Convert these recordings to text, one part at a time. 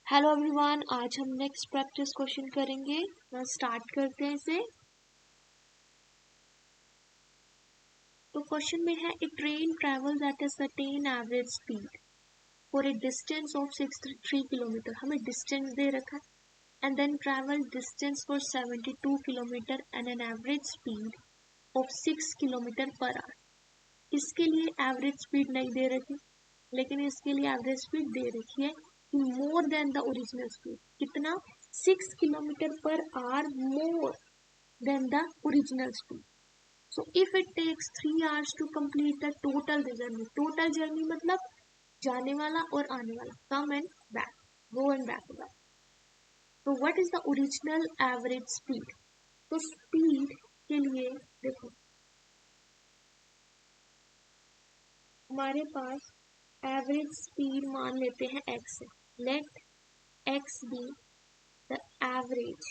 Hello everyone, आज हम next practice question करेंगे। ना स्टार्ट करते हैं इसे। तो क्वेश्चन में है, a train travels at a certain average speed for a distance of 63 kilometre. हमें डिस्टेंस दे रखा है। And then travel distance for 72 kilometre and an average speed of 6 kilometre per hour. इसके लिए एवरेज स्पीड नहीं दे रखी, लेकिन इसके लिए एवरेज स्पीड दे रखी है more than the original speed. कितना? 6 kilometre per hour more than the original speed. So if it takes 3 hours to complete the total journey. Total journey मतलब जाने वाला और आने वाला, come and back, go and back होगा। तो what is the original average speed? तो speed के लिए देखो, हमारे पास एवरेज स्पीड मान लेते हैं x। Let x be the average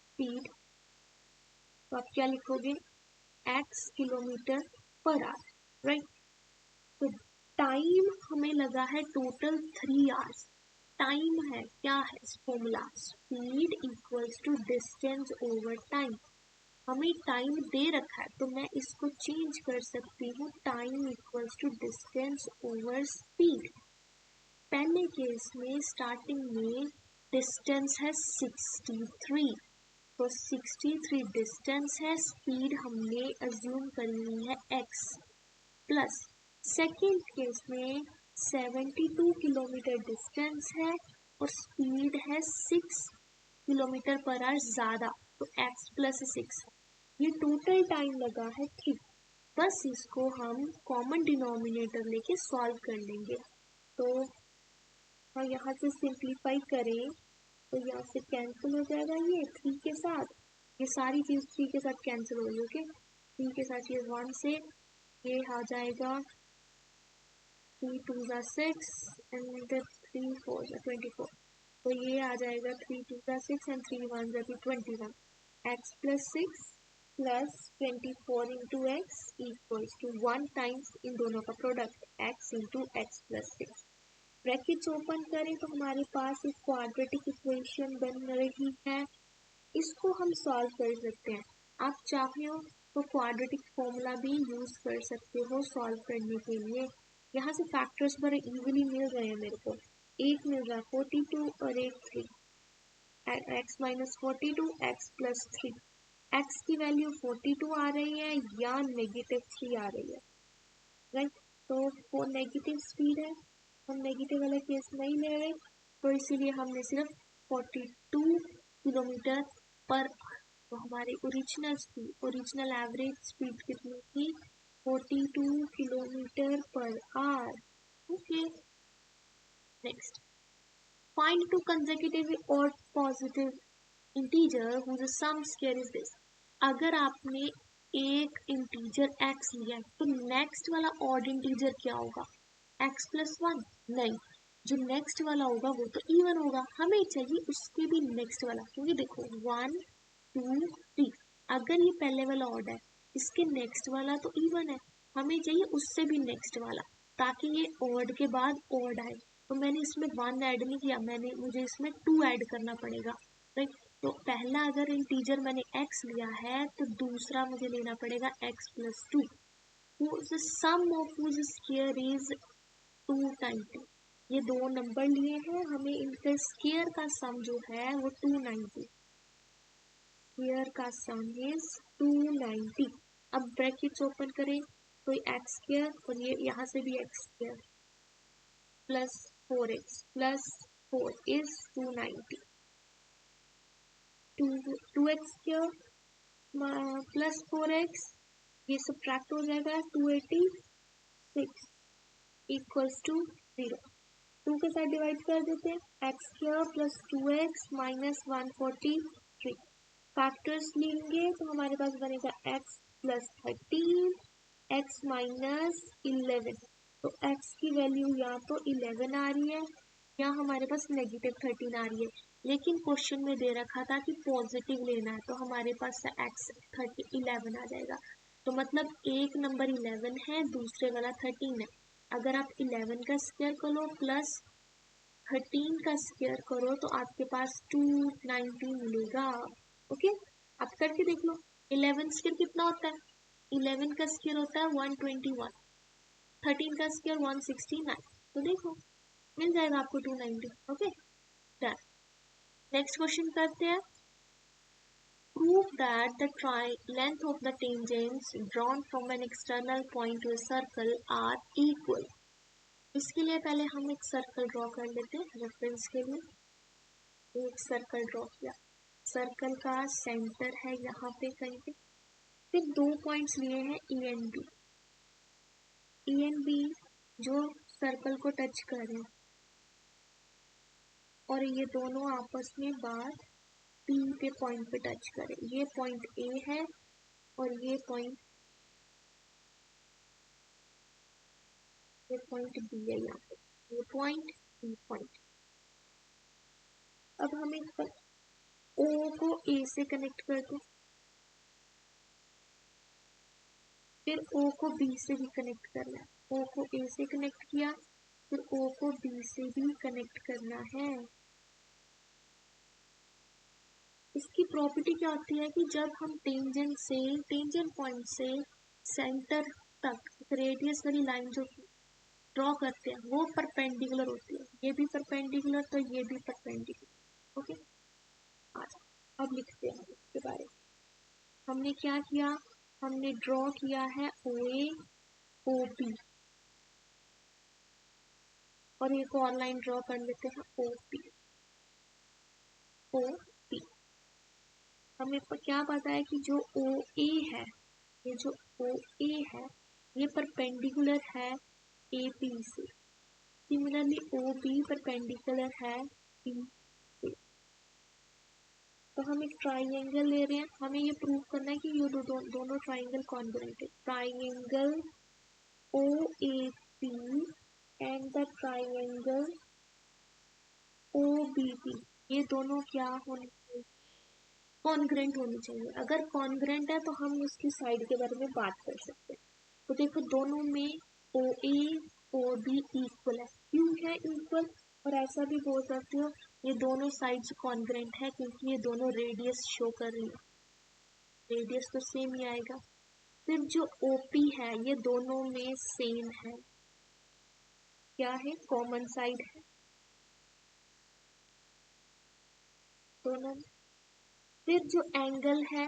speed. तो आप क्या लिखोगे? x kilometre per hour, right. तो टाइम हमें लगा है टोटल 3 hours। टाइम है, क्या है formula? Speed equals to distance over time. हमें टाइम दे रखा है तो मैं इसको चेंज कर सकती हूँ, time equals to distance over speed. पहले केस में स्टार्टिंग में डिस्टेंस है 63, तो 63 डिस्टेंस है, स्पीड हमने अज्यूम करी हुई है x। प्लस सेकेंड केस में 72 किलोमीटर डिस्टेंस है और स्पीड है 6 किलोमीटर पर आवर ज़्यादा, तो x प्लस 6। ये टोटल टाइम लगा है 3। बस इसको हम कॉमन डिनोमिनेटर लेके सॉल्व कर लेंगे। तो हाँ, यहाँ से सिंप्लीफाई करें तो यहाँ से कैंसिल हो जाएगा ये 3 के साथ। ये सारी चीज़ 3 के साथ कैंसिल हो रही है, ओके। 3 के साथ ये 1 से ये आ जाएगा 3 2 6 एंड 3 4 24। तो ये आ जाएगा 3 2 6 and 3 1 21। x plus 6 plus 24 into x equals to 1 times इन दोनों का product x into x plus 6। Brackets open करें तो हमारे पास एक क्वाड्रेटिक इक्वेशन बन रही है। इसको हम सॉल्व कर सकते हैं। आप चाहे हो तो क्वाड्रेटिक फॉर्मूला भी यूज कर सकते हो सॉल्व करने के लिए। यहाँ से फैक्टर्स बड़े इजीली मिल रहे हैं मेरे को। एक मिल रहा है 42 और एक 3। x minus 42 x plus 3। x की वैल्यू 42 आ रही है या नेगेटिव 3 आ रही है, राइट। तो वो नेगेटिव स्पीड है, हम नेगेटिव वाला केस नहीं ले रहे, तो इसीलिए हमने सिर्फ 42 किलोमीटर पर। तो हमारी original speed, original average speed कितनी थी? 42 kilometre per hour, okay. Next, find two consecutive और positive integer whose sum square is this। अगर आपने एक इंटीजर x लिया है तो नेक्स्ट वाला ऑड इंटीजर क्या होगा? x plus 1? नहीं, जो नेक्स्ट वाला होगा वो तो इवन होगा। हमें चाहिए उसके भी नेक्स्ट वाला, क्योंकि देखो 1 2 3, अगर ये पहले वाला ऑड है, इसके नेक्स्ट वाला तो इवन है, हमें चाहिए उससे भी नेक्स्ट वाला, ताकि ये ऑड के बाद ऑड आए। तो मैंने इसमें 1 ऐड नहीं किया, मुझे इसमें 2 ऐड करना पड़ेगा, राइट। तो पहला अगर इंटीजर मैंने x लिया है तो दूसरा मुझे लेना पड़ेगा x plus 2। Sum of whose square is 2 times 2। ये दो नंबर लिए हैं, हमें इनका स्क्वायर का सम जो है वो 290। स्क्वायर का सम इज 290। अब ब्रैकेट्स ओपन करें तो x स्क्वायर और ये यहाँ से भी x square plus 4x plus 4 is 290। 2x square plus 4x, ये सब्ट्रैक्ट हो जाएगा 286 इक्वल्स टू 0। 2 के साथ डिवाइड कर देते हैं, x square plus 2x minus 143। Factors लेंगे तो हमारे पास बनेगा x प्लस 13 x माइनस 11। तो x की वैल्यू या तो 11 आ रही है या हमारे पास नेगेटिव 13 आ रही है, लेकिन क्वेश्चन में दे रखा था कि पॉजिटिव लेना है, तो हमारे पास x 11 आ जाएगा। तो मतलब एक नंबर 11 है, दूसरे वाला 13 है। अगर आप 11 का स्क्वायर करो प्लस 13 का स्क्वायर करो तो आपके पास 290 मिलेगा। ओके, आप करके देख लो। 11 स्क्वायर कितना होता है? 11 का स्क्वायर होता है 121, 13 का स्क्वायर 169। तो देखो मिल जाएगा आपको 290। Okay done. नेक्स्ट क्वेश्चन करते हैं। Prove that the length of the tangents drawn from an external point to a circle are equal। इसके लिए पहले हम एक सर्कल ड्रॉ कर लेते हैं रेफरेंस के लिए। एक सर्कल ड्रॉ किया, सर्कल का सेंटर है यहाँ पे कहीं पे, फिर दो पॉइंट्स लिए हैं E and B. E and B जो सर्कल को टच कर रहे हैं और ये दोनों आपस में बात पी के पॉइंट पे टच करें। ये पॉइंट ए है और ये पॉइंट बी है यहाँ पे, ये पॉइंट बी पॉइंट। अब हम एक ओ को ए से कनेक्ट कर दो, फिर ओ को बी से भी कनेक्ट करना है। ओ को ए से कनेक्ट किया, फिर ओ को बी से भी कनेक्ट करना है। इसकी प्रॉपर्टी क्या होती है कि जब हम टेंजेंट पॉइंट से सेंटर तक रेडियस वाली लाइन जो ड्रॉ करते हैं वो परपेंडिकुलर होती है। ये भी परपेंडिकुलर तो ये भी परपेंडिकुलर। ओके, अब लिखते हैं इसके बारे में। हमने क्या किया? हमने ड्रॉ किया है ओ ए ओ बी, और एक और लाइन ड्रॉ कर लेते हैं ओ पी ओ पी। हमें क्या पता है कि जो ओ ए है, ये जो ओ ए है ये परपेंडिकुलर है ए बी से। सिमिलरली ओ बी परपेंडिकुलर है बी से। तो हम एक ट्राइंगल ले रहे हैं, हमें ये प्रूव करना है कि ये दोनों ट्राइंगल कॉन्ग्रुएंट है। Triangle O A P and the triangle O B P, ये दोनं क्या होने चाहिए? कॉन्ग्रुएंट होनी चाहिए। अगर कॉन्ग्रुएंट है तो हम उसकी साइड के बारे में बात कर सकते हैं। तो देखो दोनों में ओ ए ओ बी इक्वल है। क्यों है इक्वल? और ऐसा भी बोल सकते हो ये दोनों साइड्स कॉन्ग्रुएंट है क्योंकि ये दोनों रेडियस शो कर रही है, रेडियस तो सेम ही आएगा। फिर जो ओपी है ये दोनों में सेम है, क्या है? कॉमन साइड है दोनों में। फिर जो एंगल है,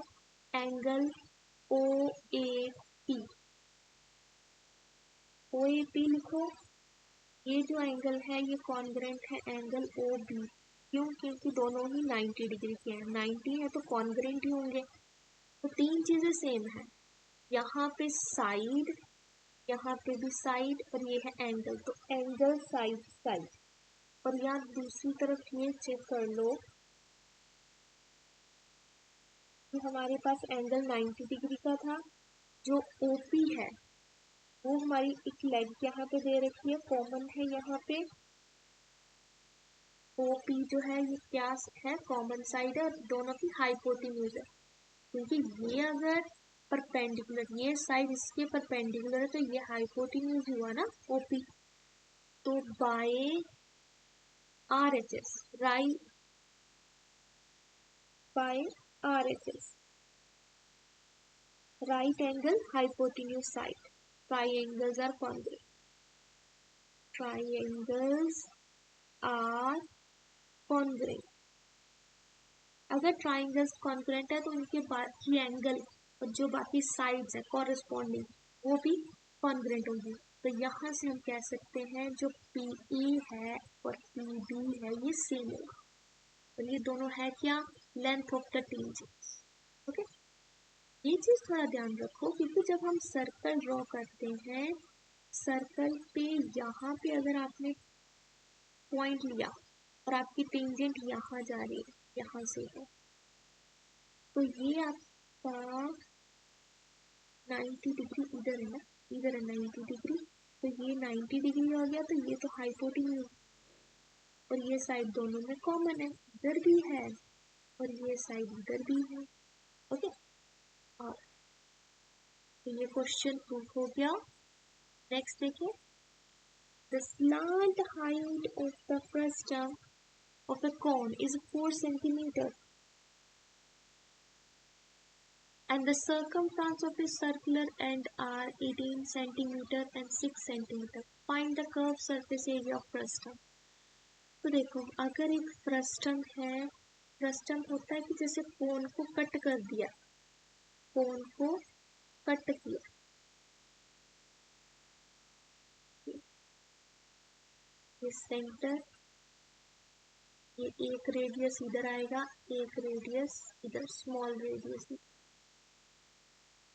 angle O A P, O A P लिखो। ये जो एंगल है ये कॉन्ग्रुएंट है एंगल ओ बी। क्यों? क्योंकि दोनों ही 90 डिग्री के हैं। 90 है तो कॉन्ग्रुएंट ही होंगे। तो तीन चीजें सेम है, यहाँ पे साइड, यहाँ पे भी साइड, और ये है एंगल। तो एंगल साइड साइड। और यहाँ दूसरी तरफ ये चेक कर लो कि हमारे पास एंगल 90 डिग्री का था। जो ओपी है वो हमारी एक लेग यहाँ पे दे रखी है, कॉमन है यहाँ पे। ओपी जो है ये क्या है? कॉमन साइड है और दोनों की हाइपोटेन्यूज है। क्योंकि ये अगर परपेंडिकुलर, ये साइड इसके परपेंडिकुलर है तो ये हाइपोटेन्यूज हुआ ना ओपी। तो by R H S, by R H S, right angle hypotenuse side, triangles are congruent. Triangles are congruent. अगर ट्राइंगल्स कॉन्ग्रुएंट है तो उनके बाकी एंगल और जो बाकी साइड्स है कॉरेस्पॉन्डिंग वो भी कॉन्ग्रुएंट होंगी। तो यहाँ से हम कह सकते हैं जो पी ई है और पी बी है ये सेम होगा। तो ये दोनों है क्या? Length of the tangents. Okay, ये चीज थोड़ा ध्यान रखो क्योंकि जब हम सर्कल ड्रॉ करते हैं, सर्कल पे यहाँ पे अगर आपने पॉइंट लिया और आपकी टेंजेंट यहाँ जा रही है, यहाँ से है, तो ये आपका 90 डिग्री इधर है ना, इधर है 90 डिग्री, तो ये 90 डिग्री हो गया। तो ये तो हाइपोटेन्यूज और ये साइड दोनों में कॉमन है, इधर भी है और ये साइड इधर भी है। ओके, और तो ये क्वेश्चन प्रूफ हो गया। नेक्स्ट देखिए, The slant height of the frustum of a cone is 4 centimeters, and the circumference of its circular end are 18 centimeter and 6 centimeter. Find the curved surface area of frustum. तो देखो, अगर एक frustum है, frustum होता है कि जैसे कोन को कट कर दिया, कोन को कट किया, ये सेंटर, ये एक रेडियस इधर आएगा, एक रेडियस इधर, स्मॉल रेडियस।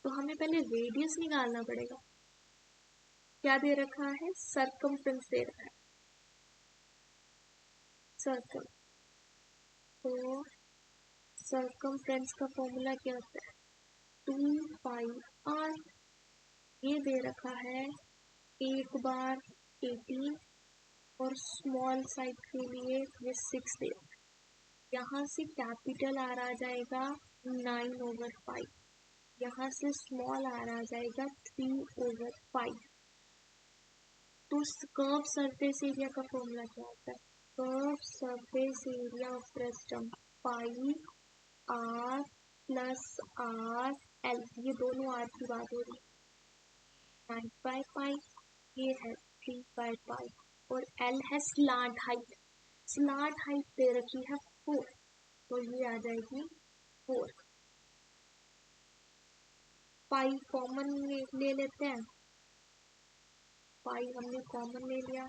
तो हमें पहले रेडियस निकालना पड़ेगा। क्या दे रखा है? सर्कमफ्रेंस दे रखा है, सर्कम। तो सर्कमफ्रेंस का फॉर्मूला क्या होता है? 2 पाई r। ये दे रखा है एक बार 18 और स्मॉल साइड के लिए ये 6 दे रखा है। यहाँ से कैपिटल आर आ जाएगा 9/5, यहाँ से स्मॉल आर आ जाएगा 3/5। तो कर्व सरफेस एरिया का फॉर्मूला क्या होता है? Curve surface area of frustum pi R plus R L, ये दोनों आर की बात हो रही है। 9/5, ये है 3/5, और एल है स्लांट हाइट। स्लांट हाइट दे रखी है 4, तो ये आ जाएगी 4। पाई कॉमन ले लेते हैं, पाई हमने कॉमन ले लिया,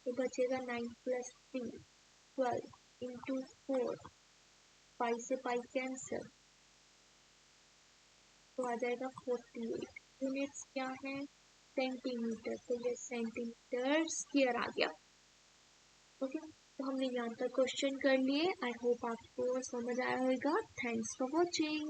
तो बचेगा 9 + 3 12 इंटू 4, पाई से पाई कैंसिल, तो आ जाएगा 48। यूनिट्स क्या है? सेंटीमीटर, तो ये सेंटीमीटर स्क्वायर आ गया। ओके, तो हमने यहाँ तक क्वेश्चन कर लिए। आई होप आपको समझ आया होगा। Thanks for watching.